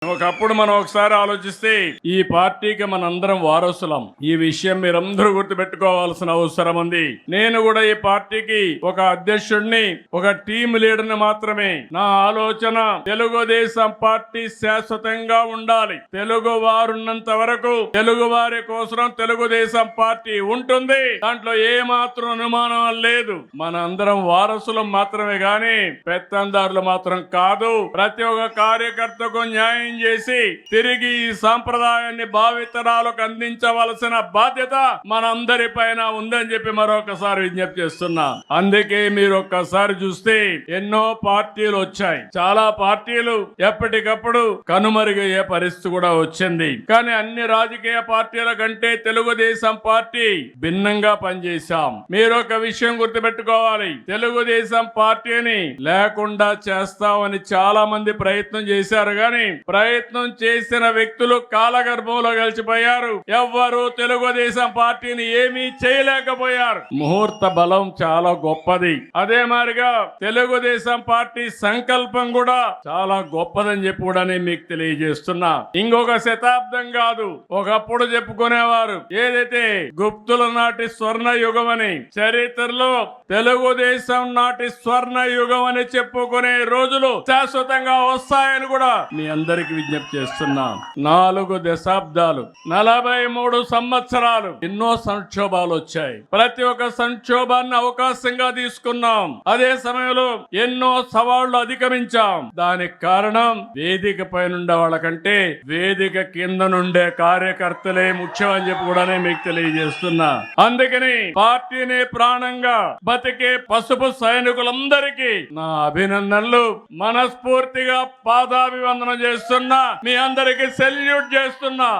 ఒకప్పుడు మనం ఒకసారి ఆలోచిస్తే ఈ పార్టీకి మనందరం వారసులం. ఈ విషయం మీరందరూ గుర్తుపెట్టుకోవాల్సిన అవసరం ఉంది. నేను కూడా ఈ పార్టీకి ఒక అధ్యక్షుడిని, ఒక టీం లీడర్ని మాత్రమే. నా ఆలోచన తెలుగుదేశం పార్టీ శాశ్వతంగా ఉండాలి. తెలుగు వారున్నంత వరకు తెలుగు వారి కోసం తెలుగుదేశం పార్టీ ఉంటుంది. దాంట్లో ఏ మాత్రం అనుమానం లేదు. మన అందరం వారసులం మాత్రమే గాని పెత్తందారులు మాత్రం కాదు. ప్రతి ఒక్క కార్యకర్తకు న్యాయం చేసి తిరిగి ఈ సాంప్రదాయాన్ని భావితరాలకు అందించవలసిన బాధ్యత మనందరి పైన ఉందని చెప్పి మరొకసారి విజ్ఞప్తి చేస్తున్నా. అందుకే మీరు ఒక్కసారి చూస్తే ఎన్నో పార్టీలు వచ్చాయి. చాలా పార్టీలు ఎప్పటికప్పుడు కనుమరుగయ్యే పరిస్థితి కూడా వచ్చింది. కానీ అన్ని రాజకీయ పార్టీల కంటే తెలుగుదేశం పార్టీ భిన్నంగా పనిచేశాం. మీరు ఒక విషయం గుర్తుపెట్టుకోవాలి. తెలుగుదేశం పార్టీని లేకుండా చేస్తామని చాలా మంది ప్రయత్నం చేశారు. కానీ ప్రయత్నం చేసిన వ్యక్తులు కాలగర్భంలో కలిసిపోయారు. ఎవ్వరూ తెలుగుదేశం పార్టీని ఏమీ చేయలేకపోయారు. ముహూర్త బలం చాలా గొప్పది. అదే మాదిరిగా తెలుగుదేశం పార్టీ సంకల్పం కూడా చాలా గొప్పదని చెప్పి కూడా నేను మీకు తెలియజేస్తున్నా. ఇంకొక శతాబ్దం కాదు, ఒకప్పుడు చెప్పుకునేవారు ఏదైతే గుప్తుల నాటి స్వర్ణ యుగం అని, చరిత్రలో తెలుగుదేశం నాటి స్వర్ణ యుగం అని చెప్పుకునే రోజులు శాశ్వతంగా వస్తాయని కూడా మీ అందరికి విజ్ఞప్తి చేస్తున్నా. 4 దశాబ్దాలు, 43 సంవత్సరాలు ఎన్నో సంక్షోభాలు వచ్చాయి. ప్రతి ఒక్క సంక్షోభాన్ని అవకాశంగా తీసుకున్నాం. అదే సమయంలో ఎన్నో సవాళ్లు అధిగమించాం. దానికి కారణం వేదిక పైన ఉండే వాళ్ళకంటే వేదిక కింద నుండే కార్యకర్తలే ముఖ్యం అని చెప్పి కూడా మీకు తెలియజేస్తున్నా. అందుకని పార్టీని ప్రాణంగా బతికే పసుపు సైనికులందరికీ నా అభినందనలు. మనస్ఫూర్తిగా పాదాభివందనం చేస్తున్నా. మీ అందరికి సెల్యూట్ చేస్తున్నా.